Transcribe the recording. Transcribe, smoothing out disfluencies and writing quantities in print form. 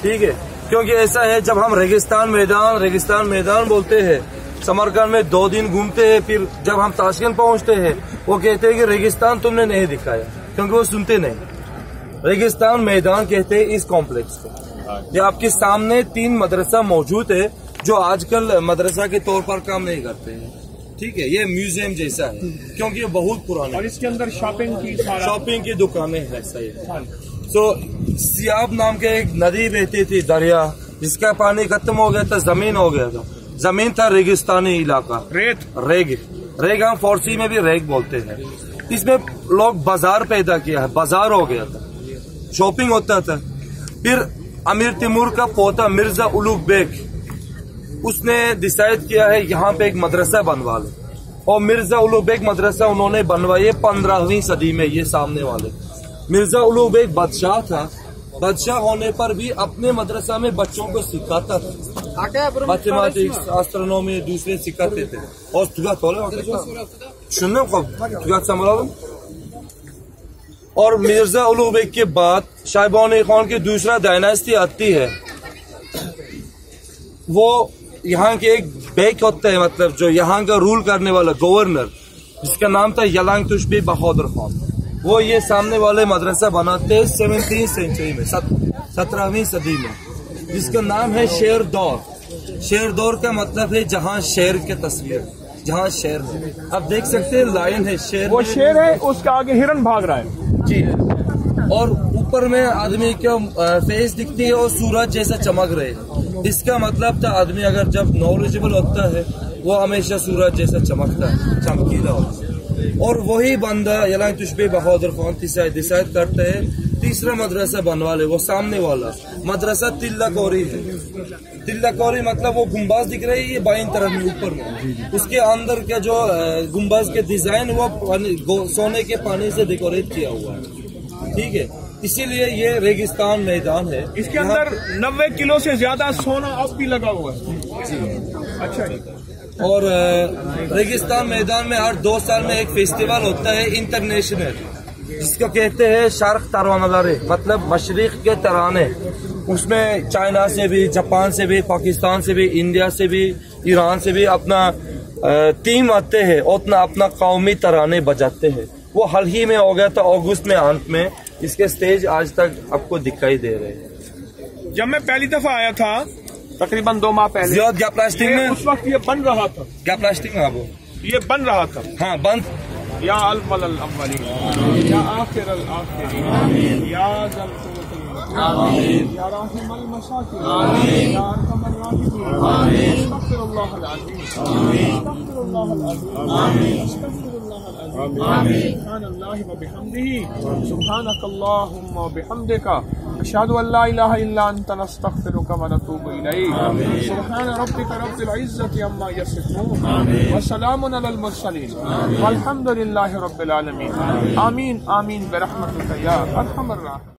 ٹھیک ہے، کیونکہ ایسا ہے جب ہم ریگستان میدان بولتے ہیں، سمرقند میں 2 دن گھومتے ہیں، پھر جب ہم تاشکند پہنچتے ہیں وہ کہتے ہیں کہ ریگستان تم نے نہیں دکھایا، کیونکہ وہ سنتے نہیں۔ ریگستان میدان کہتے ہیں اس کمپلیکس کو۔ یہ آپ کے سامنے 3 مدرسہ موجود ہے جو آج کل مدرسہ کے طور پر کام نہیں کرتے ہیں، ٹھیک ہے، یہ میوزیم جیسا ہے کیونکہ یہ بہت پرانا ہے، اور اس کے اندر شاپنگ کی دکانیں ہیں۔ صحیح ہے۔ تو سیاب نام کے ایک ندی بہتی تھی، دریا، جس کا پانی ختم ہو گیا تھا، زمین ہو گیا تھا، زمین تھا ریگستانی علاقہ، ریگ ہم فارسی میں بھی ریگ بولتے ہیں۔ اس میں لوگ بازار پیدا کیا ہے، بازار ہو گیا تھا، شاپنگ ہوتا تھا۔ پھر امیر تیمور کا پوتا مرزا الوغ بیگ، اس نے ڈیسائیڈ کیا ہے یہاں پہ ایک مدرسہ بنوا لے، اور مرزا الوغ بیگ مدرسہ انہوں نے بنوائے 15ویں صدی میں۔ یہ سامنے والے مرزا الوغ بیگ بادشاہ تھا، بادشاہ ہونے پر بھی اپنے مدرسہ میں بچوں کو سکھاتا تھا، میتھمیٹکس، آسٹرونومی، دوسرے سکھاتے تھے۔ اور مرزا الوغ بیگ کے بعد شائبانی خان کی دوسرا ڈائناسٹی آتی ہے، وہ یہاں کے ایک بیگ ہوتا ہے، مطلب جو یہاں کا رول کرنے والا گورنر، جس کا نام تھا یلانگ تشبی بہادر خان۔ وہ یہ سامنے والے مدرسہ بناتے ہیں 17ویں سینچری میں، 17ویں صدی میں، جس کا نام ہے شیر دور۔ شیر دور کا مطلب ہے جہاں شیر کے تصویر، جہاں شیر ہے، آپ دیکھ سکتے ہیں لائن ہے، شیر، وہ شیر ہے، اس کا آگے ہرن بھاگ رہا ہے جی، اور اوپر میں آدمی کا فیس دکھتی ہے اور سورج جیسا چمک رہے۔ اس کا مطلب تھا آدمی اگر جب نالجبل ہوتا ہے وہ ہمیشہ سورج جیسا چمکتا ہے، چمکیلا ہوتا ہے۔ اور وہی بندہ یلانگ تشبی بہادر خان ڈیسائیڈ کرتا ہے تیسرا مدرسہ بنوا لے، وہ سامنے والا مدرسہ تلہ کوری ہے۔ تلہ کوری مطلب وہ گنباز دکھ رہی ہے، یہ بائیں طرف میں اوپر میں، اس کے اندر کا جو گنباز کے ڈیزائن وہ سونے کے پانی سے ڈیکوریٹ کیا ہوا ہے، ٹھیک ہے، اسی لیے یہ ریگستان میدان ہے۔ اس کے اندر 90 کلو سے زیادہ سونا اب بھی لگا ہوا ہے۔ اچھا، اور ریگستان میدان میں ہر 2 سال میں ایک فیسٹیول ہوتا ہے انٹرنیشنل، جس کو کہتے ہیں شرق ترانہ لارے، مطلب مشرق کے ترانے۔ اس میں چائنا سے بھی، جاپان سے بھی، پاکستان سے بھی، انڈیا سے بھی، ایران سے بھی اپنا ٹیم آتے ہیں، اپنا قومی ترانے بجاتے ہیں۔ وہ حال ہی میں ہو گیا تھا اگست میں انت میں، اس کے سٹیج آج تک آپ کو دکھائی دے رہے ہیں۔ جب میں پہلی دفعہ آیا تھا تقریباً 2 ماہ پہلے، کیا پلاسٹک میں اس وقت یہ بن رہا تھا، کیا پلاسٹک میں آپ یہ بن رہا تھا، ہاں بند، یا اول الاولین یا آخر الاخرین یا ذا القوة المتین یا راحم المساکین یا ارحم الراحمین، استغفر اللہ العظیم، استغفر اللہ العظیم، استغفر اللہ العظیم، سبحان اللہ وبحمدہ، سبحانک اللہم وبحمدک، اشہد ان لا الہ الا انت نستغفرک ونتوب الیک، سبحان ربک رب العزة عما یصفون، وسلام علی المرسلین، والحمد للہ رب العالمین، آمین آمین برحمتک یا ارحم الراحمین۔